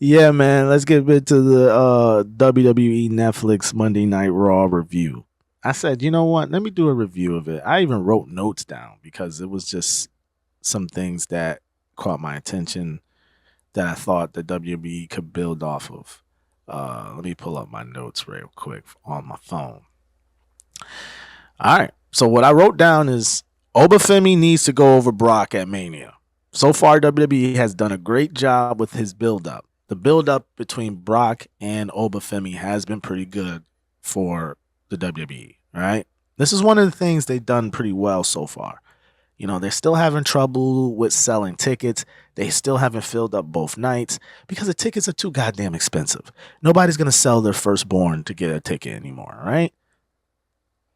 Yeah, man. Let's get into the WWE Netflix Monday Night Raw review. I said, you know what? Let me do a review of it. I even wrote notes down because it was just some things that caught my attention that I thought the WWE could build off of. Let me pull up my notes real quick on my phone. All right. So what I wrote down is Obafemi needs to go over Brock at Mania. So far, WWE has done a great job with his build-up. The build-up between Brock and Obafemi has been pretty good for the WWE, right? This is one of the things they've done pretty well so far. You know, they're still having trouble with selling tickets. They still haven't filled up both nights because the tickets are too goddamn expensive. Nobody's going to sell their firstborn to get a ticket anymore, right?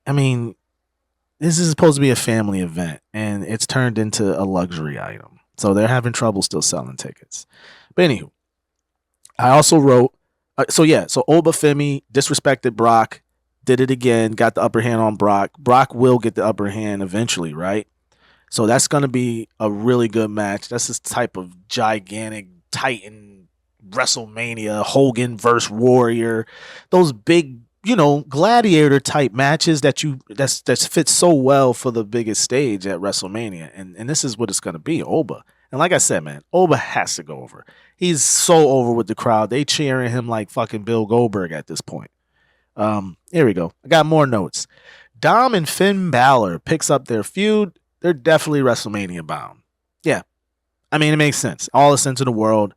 I mean, this is supposed to be a family event and it's turned into a luxury item. So they're having trouble still selling tickets. But anywho, I also wrote, so Obafemi disrespected Brock, did it again, got the upper hand on Brock. Brock will get the upper hand eventually, right? So that's going to be a really good match. That's this type of gigantic Titan WrestleMania, Hogan versus Warrior, those big, gladiator type matches that's fits so well for the biggest stage at WrestleMania. And this is what it's going to be, Oba. And like I said, man, Oba has to go over. He's so over with the crowd. They cheering him like fucking Bill Goldberg at this point. Here we go. I got more notes. Dom and Finn Balor picks up their feud. They're definitely WrestleMania bound. Yeah. I mean, it makes sense. All the sense in the world.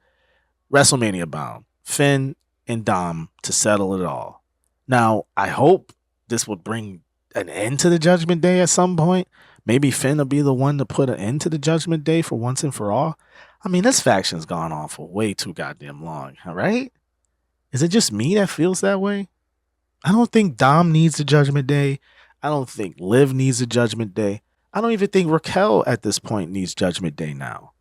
WrestleMania bound. Finn and Dom to settle it all. Now, I hope this will bring an end to the Judgment Day at some point. Maybe Finn will be the one to put an end to the Judgment Day for once and for all. I mean, this faction's gone on for way too goddamn long, all right? Is it just me that feels that way? I don't think Dom needs the Judgment Day. I don't think Liv needs the Judgment Day. I don't even think Raquel at this point needs Judgment Day now.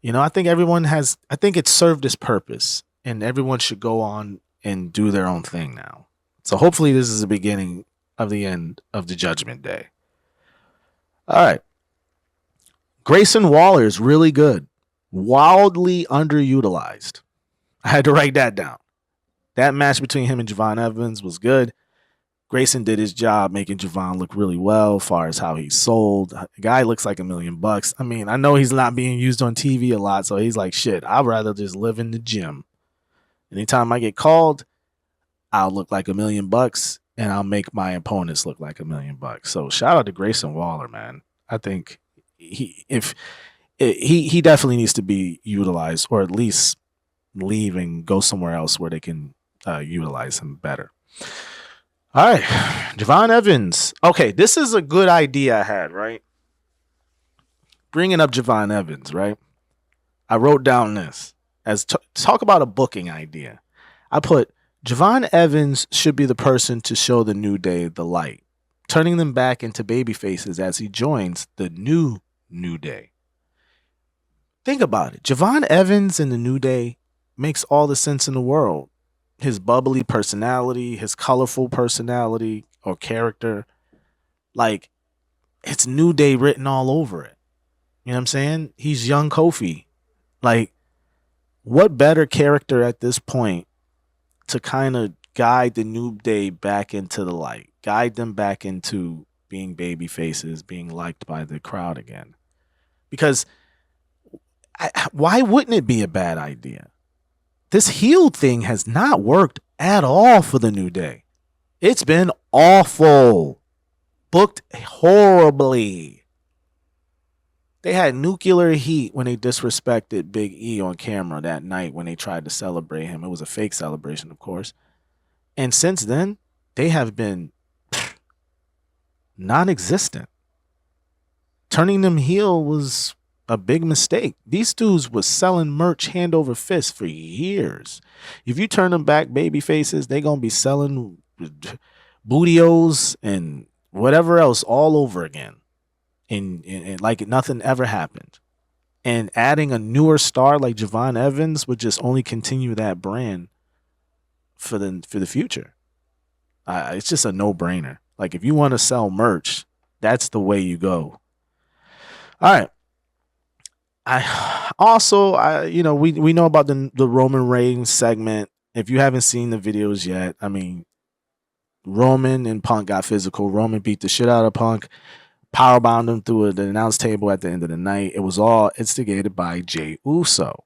I think I think it's served its purpose and everyone should go on and do their own thing now. So hopefully this is the beginning of the end of the Judgment Day. All right. Grayson Waller is really good. Wildly underutilized. I had to write that down. That match between him and Javon Evans was good. Grayson did his job making Javon look really well as far as how he's sold. The guy looks like $1,000,000. I mean, I know he's not being used on TV a lot, so he's like, shit, I'd rather just live in the gym. Anytime I get called, I'll look like $1,000,000 and I'll make my opponents look like $1,000,000. So shout out to Grayson Waller, man. I think he definitely needs to be utilized or at least leave and go somewhere else where they can utilize him better. All right, Javon Evans. Okay, this is a good idea I had, right? Bringing up Javon Evans, right? I wrote down this as talk about a booking idea. I put Javon Evans should be the person to show the New Day the light, turning them back into baby faces as he joins the New Day. Think about it. Javon Evans in the New Day makes all the sense in the world. His bubbly personality, his colorful personality or character, like it's New Day written all over it. You know what I'm saying? He's young Kofi. Like, what better character at this point to kind of guide the New Day back into the light, guide them back into being baby faces, being liked by the crowd again? Because why wouldn't it be a bad idea? This heel thing has not worked at all for the New Day. It's been awful. Booked horribly. They had nuclear heat when they disrespected Big E on camera that night when they tried to celebrate him. It was a fake celebration, of course. And since then, they have been non-existent. Turning them heel was a big mistake. These dudes was selling merch hand over fist for years. If you turn them back baby faces, they gonna be selling bootios and whatever else all over again. And like nothing ever happened. And adding a newer star like Javon Evans would just only continue that brand for the future. It's just a no-brainer. Like if you want to sell merch, that's the way you go. All right. I also, we know about the Roman Reigns segment. If you haven't seen the videos yet, I mean, Roman and Punk got physical. Roman beat the shit out of Punk, powerbound him through the announce table at the end of the night. It was all instigated by Jey Uso.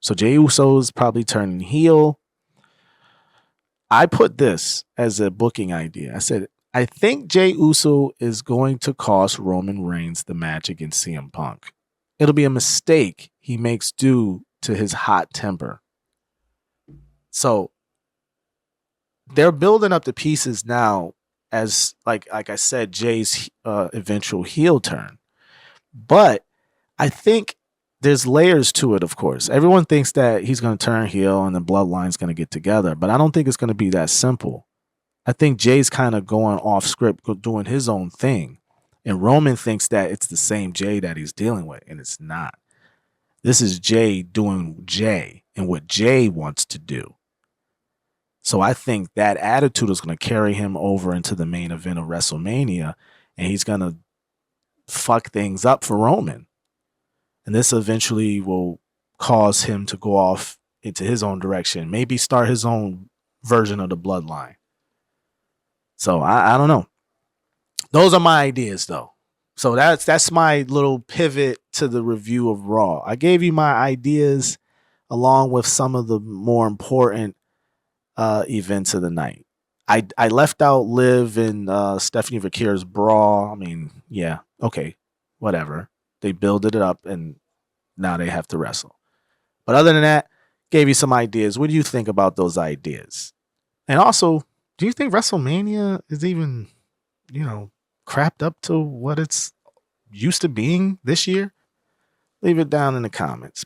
So Jey Uso is probably turning heel. I put this as a booking idea. I said, I think Jey Uso is going to cost Roman Reigns the match against CM Punk. It'll be a mistake he makes due to his hot temper. So they're building up the pieces now as like I said, Jay's eventual heel turn. But I think there's layers to it, of course. Everyone thinks that he's going to turn heel and the bloodline's going to get together, but I don't think it's going to be that simple. I think Jay's kind of going off script, doing his own thing. And Roman thinks that it's the same Jay that he's dealing with, and it's not. This is Jay doing Jay and what Jay wants to do. So I think that attitude is going to carry him over into the main event of WrestleMania, and he's going to fuck things up for Roman. And this eventually will cause him to go off into his own direction, maybe start his own version of the bloodline. So I don't know. Those are my ideas, though. So that's my little pivot to the review of Raw. I gave you my ideas along with some of the more important events of the night. I left out Liv and Stephanie Vakir's brawl. I mean, yeah, okay, whatever. They builded it up and now they have to wrestle. But other than that, gave you some ideas. What do you think about those ideas? And also, do you think WrestleMania is even, crapped up to what it's used to being this year? Leave it down in the comments.